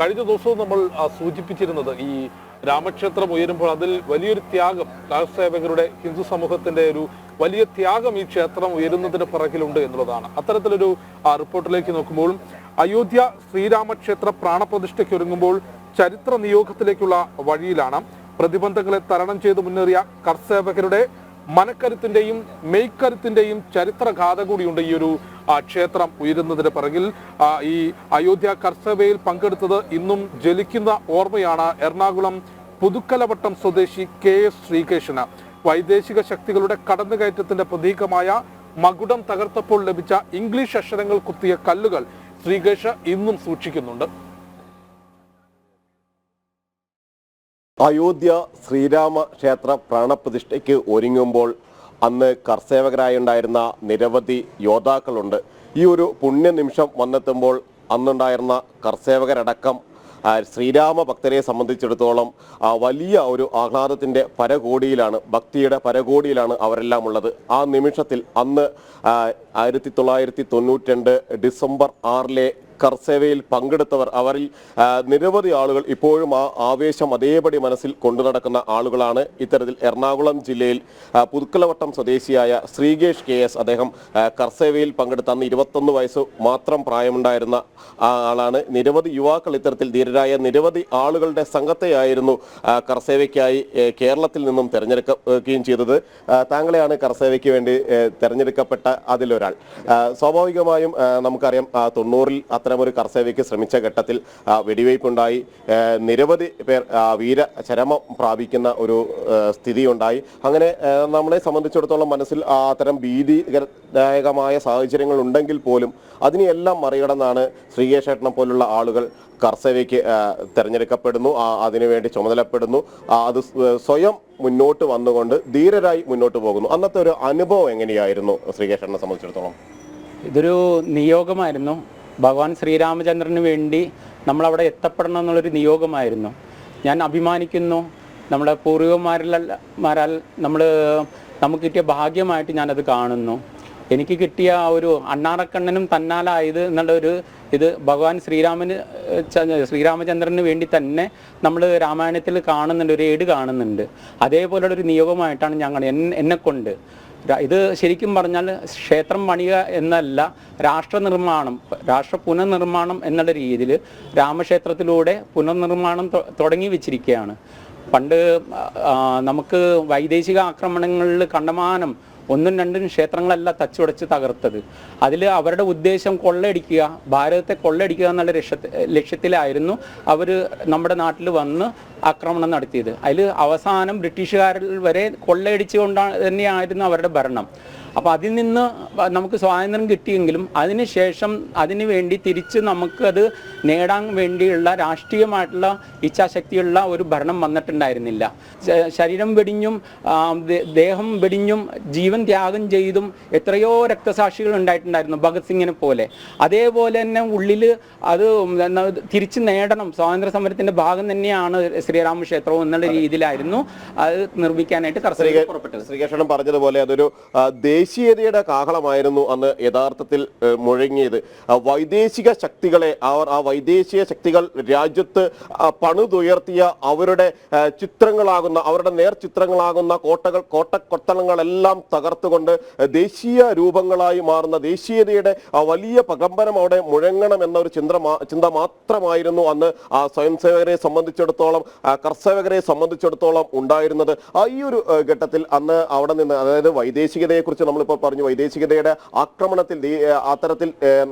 കഴിഞ്ഞ ദിവസവും നമ്മൾ സൂചിപ്പിച്ചിരുന്നത് ഈ രാമക്ഷേത്രം ഉയരുമ്പോൾ അതിൽ വലിയൊരു ത്യാഗം രാജസേവകരുടെ ഹിന്ദു സമൂഹത്തിന്റെ ഒരു വലിയ ത്യാഗം ഈ ക്ഷേത്രം ഉയരുന്നതിന് പിറകിലുണ്ട് എന്നുള്ളതാണ്. അത്തരത്തിലൊരു റിപ്പോർട്ടിലേക്ക് നോക്കുമ്പോൾ അയോധ്യ ശ്രീരാമക്ഷേത്ര പ്രാണപ്രതിഷ്ഠയ്ക്ക് ഒരുങ്ങുമ്പോൾ ചരിത്ര നിയോഗത്തിലേക്കുള്ള വഴിയിലാണ്. പ്രതിബന്ധങ്ങളെ തരണം ചെയ്ത് മുന്നേറിയ കർസേവകരുടെ മനക്കരുത്തിന്റെയും മെയ്ക്കരുത്തിന്റെയും ചരിത്രഗാഥ കൂടിയുണ്ട് ഈ ഒരു ക്ഷേത്രം ഉയരുന്നതിന് പിറകിൽ. ഈ അയോധ്യ കർസേവയിൽ പങ്കെടുത്തത് ഇന്നും ജ്വലിക്കുന്ന ഓർമ്മയാണ് എറണാകുളം പുതുക്കലവട്ടം സ്വദേശി KS ശ്രീകേശന്. വൈദേശിക ശക്തികളുടെ കടന്നുകയറ്റത്തിന്റെ പ്രതീകമായ മകുടം തകർത്തപ്പോൾ ലഭിച്ച ഇംഗ്ലീഷ് അക്ഷരങ്ങൾ കുത്തിയ കല്ലുകൾ ശ്രീകേശ് ഇന്നും സൂക്ഷിക്കുന്നുണ്ട്. അയോധ്യ ശ്രീരാമ ക്ഷേത്ര പ്രാണപ്രതിഷ്ഠയ്ക്ക് ഒരുങ്ങുമ്പോൾ അന്ന് കർസേവകരായുണ്ടായിരുന്ന നിരവധി യോദ്ധാക്കളുണ്ട്. ഈ ഒരു പുണ്യ നിമിഷം വന്നെത്തുമ്പോൾ അന്നുണ്ടായിരുന്ന കർസേവകരടക്കം ശ്രീരാമ ഭക്തരെ സംബന്ധിച്ചിടത്തോളം വലിയ ഒരു ആഹ്ലാദത്തിൻ്റെ പരകോടിയിലാണ്, ഭക്തിയുടെ പരകോടിയിലാണ് അവരെല്ലാം ഉള്ളത്. ആ നിമിഷത്തിൽ അന്ന് 1992 ഡിസംബർ 6 കർസേവയിൽ പങ്കെടുത്തവർ, അവരിൽ നിരവധി ആളുകൾ ഇപ്പോഴും ആ ആവേശം അതേപടി മനസ്സിൽ കൊണ്ടു നടക്കുന്ന ആളുകളാണ്. ഇത്തരത്തിൽ എറണാകുളം ജില്ലയിൽ പുതുക്കലവട്ടം സ്വദേശിയായ ശ്രീകേഷ് KS, അദ്ദേഹം കർസേവയിൽ പങ്കെടുത്ത അന്ന് 21 വയസ്സ് മാത്രം പ്രായമുണ്ടായിരുന്ന ആളാണ്. നിരവധി യുവാക്കൾ, ഇത്തരത്തിൽ ധീരരായ നിരവധി ആളുകളുടെ സംഘത്തെയായിരുന്നു കർസേവയ്ക്കായി കേരളത്തിൽ നിന്നും തെരഞ്ഞെടുക്കുകയും ചെയ്തത്. താങ്കളെയാണ് കർസേവയ്ക്ക് വേണ്ടി തെരഞ്ഞെടുക്കപ്പെട്ട അതിലൊരാൾ. സ്വാഭാവികമായും നമുക്കറിയാം 90-ൽ അത്തരമൊരു കർസേവയ്ക്ക് ശ്രമിച്ച ഘട്ടത്തിൽ വെടിവയ്പുണ്ടായി, നിരവധി പേർ വീരചരമം പ്രാപിക്കുന്ന ഒരു സ്ഥിതി ഉണ്ടായി. അങ്ങനെ നമ്മളെ സംബന്ധിച്ചിടത്തോളം മനസ്സിൽ അത്തരം ഭീതിദായകമായ സാഹചര്യങ്ങൾ ഉണ്ടെങ്കിൽ പോലും അതിനെയെല്ലാം മറികടന്നാണ് ശ്രീകേശേട്ടനെ പോലുള്ള ആളുകൾ കർസേവയ്ക്ക് തിരഞ്ഞെടുക്കപ്പെടുന്നു, അതിനുവേണ്ടി ചുമതലപ്പെടുന്നു. അത് സ്വയം മുന്നോട്ട് വന്നുകൊണ്ട് ധീരരായി മുന്നോട്ട് പോകുന്നു. അന്നത്തെ ഒരു അനുഭവം എങ്ങനെയായിരുന്നു ശ്രീകേശേട്ടനെ സംബന്ധിച്ചിടത്തോളം? ഇതൊരു നിയോഗമായിരുന്നു. ഭഗവാൻ ശ്രീരാമചന്ദ്രന് വേണ്ടി നമ്മളവിടെ എത്തപ്പെടണം എന്നുള്ളൊരു നിയോഗമായിരുന്നു. ഞാൻ അഭിമാനിക്കുന്നു, നമ്മുടെ പൂർവികന്മാരാൽ നമുക്ക് കിട്ടിയ ഭാഗ്യമായിട്ട് ഞാനത് കാണുന്നു. എനിക്ക് കിട്ടിയ ഒരു അണ്ണാറക്കണ്ണനും തന്നാലായത് എന്നുള്ള ഇത് ഭഗവാൻ ശ്രീരാമചന്ദ്രന് വേണ്ടി തന്നെ നമ്മൾ രാമായണത്തിൽ കാണുന്നുണ്ട്, ഒരു ഏട് കാണുന്നുണ്ട്. അതേപോലുള്ളൊരു നിയോഗമായിട്ടാണ് ഞങ്ങൾ എന്നെക്കൊണ്ട് ഇത് ശരിക്കും പറഞ്ഞാൽ ക്ഷേത്രം പണിയുക എന്നല്ല, രാഷ്ട്ര പുനർനിർമ്മാണം എന്നുള്ള രീതിയിൽ രാമക്ഷേത്രത്തിലൂടെ പുനർനിർമ്മാണം തുടങ്ങി വെച്ചിരിക്കുകയാണ്. പണ്ട് നമുക്ക് വൈദേശിക ആക്രമണങ്ങളിൽ കണ്ടമാനം 1ഉം 2ഉം ക്ഷേത്രങ്ങളല്ല തച്ചുടച്ച് തകർത്തത്. അതിൽ അവരുടെ ഉദ്ദേശം കൊള്ളയടിക്കുക, ഭാരതത്തെ കൊള്ളയടിക്കുക എന്നുള്ള ലക്ഷ്യത്തിലായിരുന്നു അവർ നമ്മുടെ നാട്ടിൽ വന്ന് ആക്രമണം നടത്തിയത്. അതിൽ അവസാനം ബ്രിട്ടീഷുകാരിൽ വരെ കൊള്ളയടിച്ചുകൊണ്ടാണ് തന്നെയായിരുന്നു അവരുടെ ഭരണം. അപ്പോൾ അതിൽ നിന്ന് നമുക്ക് സ്വാതന്ത്ര്യം കിട്ടിയെങ്കിലും അതിനുശേഷം അതിനു വേണ്ടി തിരിച്ച് നമുക്കത് നേടാൻ വേണ്ടിയുള്ള രാഷ്ട്രീയമായിട്ടുള്ള ഇച്ഛാശക്തിയുള്ള ഒരു ഭരണം വന്നിട്ടുണ്ടായിരുന്നില്ല. ശരീരം വെടിഞ്ഞും ദേഹം വെടിഞ്ഞും ജീവൻ ത്യാഗം ചെയ്തും എത്രയോ രക്തസാക്ഷികൾ ഉണ്ടായിട്ടുണ്ടായിരുന്നു, ഭഗത് സിംഗിനെ പോലെ. അതേപോലെ തന്നെ ഉള്ളിൽ അത് തിരിച്ച് നേടണം, സ്വാതന്ത്ര്യ സമരത്തിൻ്റെ ഭാഗം തന്നെയാണ് ശ്രീരാമക്ഷേത്രവും എന്നുള്ള രീതിയിലായിരുന്നു അത് നിർമ്മിക്കാനായിട്ട് കർഷകർ പുറപ്പെട്ടത്. ശ്രീകൃഷ്ണൻ പറഞ്ഞതുപോലെ അതൊരു ദേശീയതയുടെ കാഹളമായിരുന്നു അന്ന് യഥാർത്ഥത്തിൽ മുഴങ്ങിയത്. വൈദേശിക ശക്തികളെ ആ വൈദേശിക ശക്തികൾ രാജ്യത്ത് പണിതുയർത്തിയ അവരുടെ ചിത്രങ്ങളാകുന്ന, അവരുടെ നേർചിത്രങ്ങളാകുന്ന കോട്ടക്കൊത്തളങ്ങളെല്ലാം തകർത്തുകൊണ്ട് ദേശീയ രൂപങ്ങളായി മാറുന്ന ദേശീയതയുടെ വലിയ പ്രകമ്പനം അവിടെ മുഴങ്ങണം എന്ന ഒരു ചിന്ത മാത്രമായിരുന്നു അന്ന് സ്വയംസേവകരെ സംബന്ധിച്ചിടത്തോളം, കർഷകരെ സംബന്ധിച്ചിടത്തോളം ഉണ്ടായിരുന്നത്. ഈ ഒരു ഘട്ടത്തിൽ അന്ന് അവിടെ നിന്ന്, അതായത് വൈദേശികതയെക്കുറിച്ച് നമ്മളിപ്പോൾ പറഞ്ഞു, വൈദേശികതയുടെ ആക്രമണത്തിൽ അത്തരത്തിൽ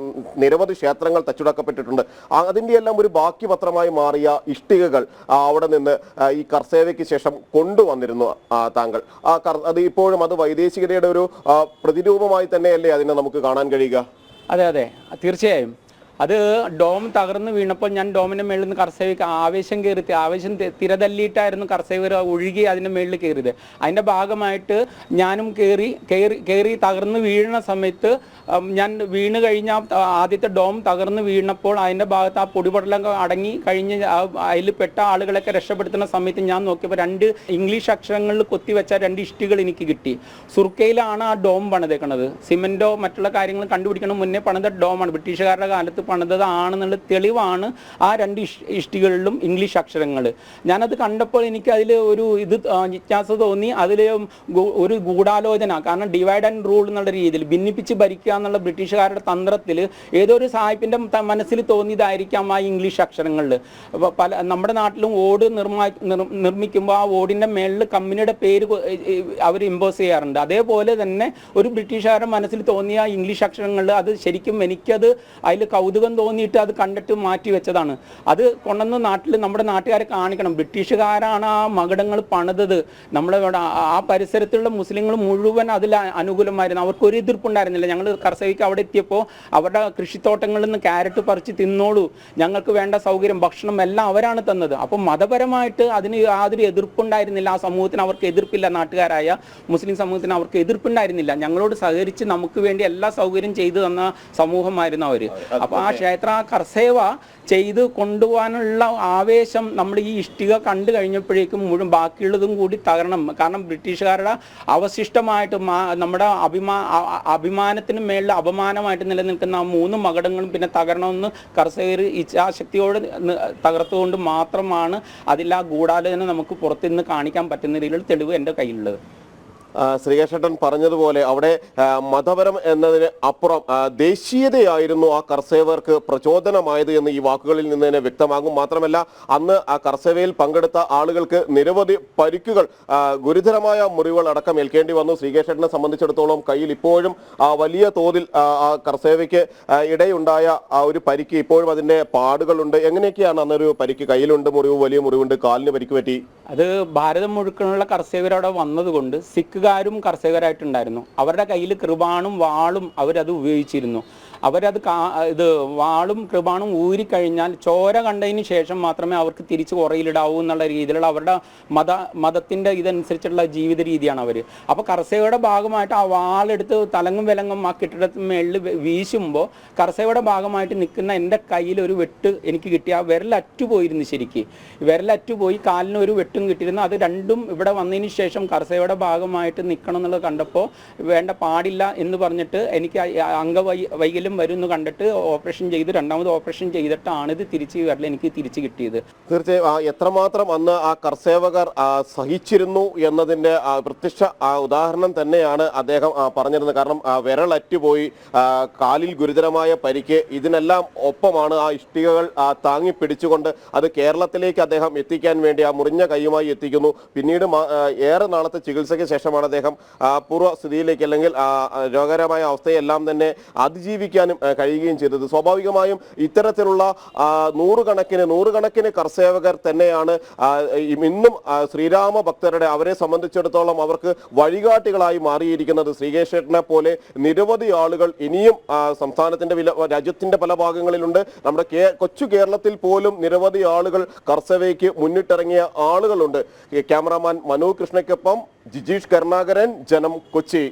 നിരവധി ക്ഷേത്രങ്ങൾ തച്ചുടക്കപ്പെട്ടിട്ടുണ്ട്. അതിൻ്റെ എല്ലാം ഒരു ബാക്കി പത്രമായി മാറിയ ഇഷ്ടികകൾ അവിടെ നിന്ന് ഈ കർസേവയ്ക്ക് ശേഷം കൊണ്ടുവന്നിരുന്നു താങ്കൾ. അത് ഇപ്പോഴും അത് വൈദേശികതയുടെ ഒരു പ്രതിരൂപമായി തന്നെയല്ലേ അതിനെ നമുക്ക് കാണാൻ കഴിയുക? അതെ, തീർച്ചയായും. അത് ഡോം തകർന്ന് വീണപ്പോൾ ഞാൻ ഡോമിൻ്റെ മേളിൽ നിന്ന് കർസേവയ്ക്ക് ആവേശം തിരതല്ലിയിട്ടായിരുന്നു കർസേവർ ഒഴുകി അതിൻ്റെ മേളിൽ കയറിയത്. അതിൻ്റെ ഭാഗമായിട്ട് ഞാനും കയറി തകർന്ന് വീഴുന്ന സമയത്ത് ഞാൻ വീണ് കഴിഞ്ഞ ആദ്യത്തെ ഡോം തകർന്ന് വീണപ്പോൾ അതിൻ്റെ ഭാഗത്ത് ആ പൊടിപടലം അടങ്ങി കഴിഞ്ഞ് അതിൽ പെട്ട ആളുകളൊക്കെ രക്ഷപ്പെടുത്തുന്ന സമയത്ത് ഞാൻ നോക്കിയപ്പോൾ 2 ഇംഗ്ലീഷ് അക്ഷരങ്ങളിൽ കൊത്തിവെച്ച 2 ഇഷ്ടികൾ എനിക്ക് കിട്ടി. സുർക്കയിലാണ് ആ ഡോം പണിതേക്കണത്. സിമെൻറ്റോ മറ്റുള്ള കാര്യങ്ങൾ കണ്ടുപിടിക്കണം മുന്നേ പണിത ഡോമാണ്. ബ്രിട്ടീഷുകാരുടെ കാലത്ത് പണിതതാണെന്നുള്ള തെളിവാണ് ആ 2 ഇഷ്ടികളിലും ഇംഗ്ലീഷ് അക്ഷരങ്ങൾ. ഞാനത് കണ്ടപ്പോൾ എനിക്ക് അതിൽ ഒരു ജിജ്ഞാസ തോന്നി. അതിൽ ഒരു ഗൂഢാലോചന, കാരണം ഡിവൈഡ് ആൻഡ് റൂൾ എന്നുള്ള രീതിയിൽ ഭിന്നിപ്പിച്ച് ഭരിക്കുക എന്നുള്ള ബ്രിട്ടീഷുകാരുടെ തന്ത്രത്തിൽ ഏതോ ഒരു സാഹിബിൻ്റെ മനസ്സിൽ തോന്നിയതായിരിക്കാം ആ ഇംഗ്ലീഷ് അക്ഷരങ്ങളിൽ. നമ്മുടെ നാട്ടിലും ഓട് നിർമ്മിക്കുമ്പോൾ ആ ഓടിൻ്റെ മേളിൽ കമ്പനിയുടെ പേര് അവർ ഇമ്പോസ് ചെയ്യാറുണ്ട്. അതേപോലെ തന്നെ ഒരു ബ്രിട്ടീഷുകാരുടെ മനസ്സിൽ തോന്നിയ ഇംഗ്ലീഷ് അക്ഷരങ്ങളിൽ അത് ശരിക്കും എനിക്കത് അതിൽ കൗതുകം തോന്നിയിട്ട് അത് കണ്ടിട്ട് മാറ്റി വെച്ചതാണ്. അത് കൊണ്ടുവന്ന് നമ്മുടെ നാട്ടുകാരെ കാണിക്കണം. ബ്രിട്ടീഷുകാരാണ് ആ മകുടങ്ങൾ പണിതത്. നമ്മുടെ ആ പരിസരത്തുള്ള മുസ്ലിങ്ങൾ മുഴുവൻ അതിൽ അനുകൂലമായിരുന്നു. അവർക്കൊരു എതിർപ്പുണ്ടായിരുന്നില്ല. ഞങ്ങൾ കർസേവയ്ക്ക് അവിടെ എത്തിയപ്പോൾ അവരുടെ കൃഷിത്തോട്ടങ്ങളിൽ നിന്ന് ക്യാരറ്റ് പറിച്ച് തിന്നോളൂ, ഞങ്ങൾക്ക് വേണ്ട സൗകര്യം ഭക്ഷണം എല്ലാം അവരാണ് തന്നത്. അപ്പോൾ മതപരമായിട്ട് അതിന് യാതൊരു എതിർപ്പുണ്ടായിരുന്നില്ല. ആ സമൂഹത്തിന് അവർക്ക് എതിർപ്പില്ല. നാട്ടുകാരായ മുസ്ലിം സമൂഹത്തിന് അവർക്ക് എതിർപ്പുണ്ടായിരുന്നില്ല. ഞങ്ങളോട് സഹകരിച്ച് നമുക്ക് വേണ്ടി എല്ലാ സൗകര്യം ചെയ്തു തന്ന സമൂഹമായിരുന്നു അവർ. അപ്പോൾ ആ ക്ഷേത്ര കർസേവ ചെയ്ത് കൊണ്ടുപോകാനുള്ള ആവേശം നമ്മൾ ഈ ഇഷ്ടിക കണ്ടു കഴിഞ്ഞപ്പോഴേക്കും മുഴുവൻ ബാക്കിയുള്ളതും കൂടി തകരണം. കാരണം ബ്രിട്ടീഷുകാരുടെ അവശിഷ്ടമായിട്ട് നമ്മുടെ അഭിമാനത്തിന് മേളിൽ അപമാനമായിട്ട് നിലനിൽക്കുന്ന ആ 3 മകുടങ്ങളും പിന്നെ തകരണമെന്ന് കർഷകർ ഇച്ഛാശക്തിയോട് തകർത്തുകൊണ്ട് മാത്രമാണ് അതിൽ ആ ഗൂഢാലോചന നമുക്ക് പുറത്തുനിന്ന് കാണിക്കാൻ പറ്റുന്ന രീതിയിലുള്ള തെളിവ് എൻ്റെ കയ്യിലുള്ളത്. ശ്രീകേശേട്ടൻ പറഞ്ഞതുപോലെ അവിടെ മതപരം എന്നതിന് അപ്പുറം ദേശീയതയായിരുന്നു ആ കർസേവർക്ക് പ്രചോദനമായത് എന്ന് ഈ വാക്കുകളിൽ നിന്ന് തന്നെ വ്യക്തമാകും. മാത്രമല്ല അന്ന് ആ കർസേവയിൽ പങ്കെടുത്ത ആളുകൾക്ക് നിരവധി പരിക്കുകൾ, ഗുരുതരമായ മുറിവുകൾ അടക്കം ഏൽക്കേണ്ടി വന്നു. ശ്രീകേശേട്ടനെ സംബന്ധിച്ചിടത്തോളം കയ്യിൽ ഇപ്പോഴും വലിയ തോതിൽ ആ കർസേവയ്ക്ക് ഇടയുണ്ടായ ആ ഒരു പരിക്ക് ഇപ്പോഴും അതിൻ്റെ പാടുകളുണ്ട്. എങ്ങനെയൊക്കെയാണ് അന്നൊരു പരിക്ക്? കയ്യിലുണ്ട് മുറിവ്, വലിയ മുറിവുണ്ട്, കാലിന് പരിക്ക് പറ്റി. അത് ഭാരതം മുഴുവനുള്ള കർഷകരവിടെ വന്നതുകൊണ്ട് സിഖുകാരും കർഷകരായിട്ടുണ്ടായിരുന്നു. അവരുടെ കയ്യിൽ കൃപാണും വാളും അവരത് ഉപയോഗിച്ചിരുന്നു. അവരത് വാളും കൃപാണും ഊരിക്കഴിഞ്ഞാൽ ചോര കണ്ടതിന് ശേഷം മാത്രമേ അവർക്ക് തിരിച്ച് കുറയിലിടാവൂ എന്നുള്ള രീതിയിലുള്ള അവരുടെ മതത്തിൻ്റെ ഇതനുസരിച്ചുള്ള ജീവിത രീതിയാണ് അവർ. അപ്പോൾ കർഷകരുടെ ഭാഗമായിട്ട് ആ വാളെടുത്ത് തലങ്ങും വിലങ്ങും ആ കെട്ടിടത്തിന് മേളിൽ വീശുമ്പോൾ കർഷകരുടെ ഭാഗമായിട്ട് നിൽക്കുന്ന എൻ്റെ കയ്യിൽ ഒരു വെട്ട് എനിക്ക് കിട്ടി. ആ വിരലറ്റുപോയിരുന്നു. ശരിക്ക് വിരലറ്റുപോയി, കാലിന് ഒരു വെട്ടും കിട്ടിയിരുന്നു. അത് രണ്ടും ഇവിടെ വന്നതിന് ശേഷം കർഷകരുടെ ഭാഗമായിട്ട് നിൽക്കണം എന്നുള്ളത് കണ്ടപ്പോൾ വേണ്ട, പാടില്ല എന്ന് പറഞ്ഞിട്ട് എനിക്ക് അംഗവൈകല്യം വരുന്നു കണ്ടിട്ട് ഓപ്പറേഷൻ ചെയ്ത്, രണ്ടാമത് ഓപ്പറേഷൻ ചെയ്തിട്ടാണ് ഇത് എനിക്ക് തിരിച്ചു കിട്ടിയത്. തീർച്ചയായും എത്രമാത്രം അന്ന് ആ കർസേവകർ സഹിച്ചിരുന്നു എന്നതിൻ്റെ പ്രത്യക്ഷ ഉദാഹരണം തന്നെയാണ് അദ്ദേഹം പറഞ്ഞിരുന്നത്. കാരണം വിരലറ്റുപോയി, കാലിൽ ഗുരുതരമായ പരിക്ക്, ഇതിനെല്ലാം ഒപ്പമാണ് ആ ഇഷ്ടികകൾ താങ്ങി പിടിച്ചുകൊണ്ട് അത് കേരളത്തിലേക്ക് അദ്ദേഹം എത്തിക്കാൻ വേണ്ടി ആ മുറിഞ്ഞ കൈയുമായി എത്തിക്കുന്നു. പിന്നീട് ഏറെ നാളത്തെ ചികിത്സയ്ക്ക് ശേഷമാണ് അദ്ദേഹം പൂർവ്വസ്ഥിതിയിലേക്ക് അല്ലെങ്കിൽ രോഗകരമായ അവസ്ഥയെല്ലാം തന്നെ അതിജീവിക്കാനും കഴിയുകയും ചെയ്തത്. സ്വാഭാവികമായും ഇത്തരത്തിലുള്ള നൂറുകണക്കിന് കർസേവകർ തന്നെയാണ് ഇന്നും ശ്രീരാമ ഭക്തരുടെ, അവരെ സംബന്ധിച്ചിടത്തോളം അവർക്ക് വഴികാട്ടികളായി മാറിയിരിക്കുന്നത്. ശ്രീകേശേട്ടനെ പോലെ നിരവധി ആളുകൾ ഇനിയും സംസ്ഥാനത്തിന്റെ രാജ്യത്തിന്റെ പല ഭാഗങ്ങളിലുണ്ട്. നമ്മുടെ കൊച്ചു കേരളത്തിൽ പോലും നിരവധി ആളുകൾ കർസേവയ്ക്ക് മുന്നിട്ടിറങ്ങിയ ആളുകളുണ്ട്. ക്യാമറാമാൻ മനു കൃഷ്ണയ്ക്കൊപ്പം ജിജീഷ് കരുണാകരൻ, ജനം, കൊച്ചി.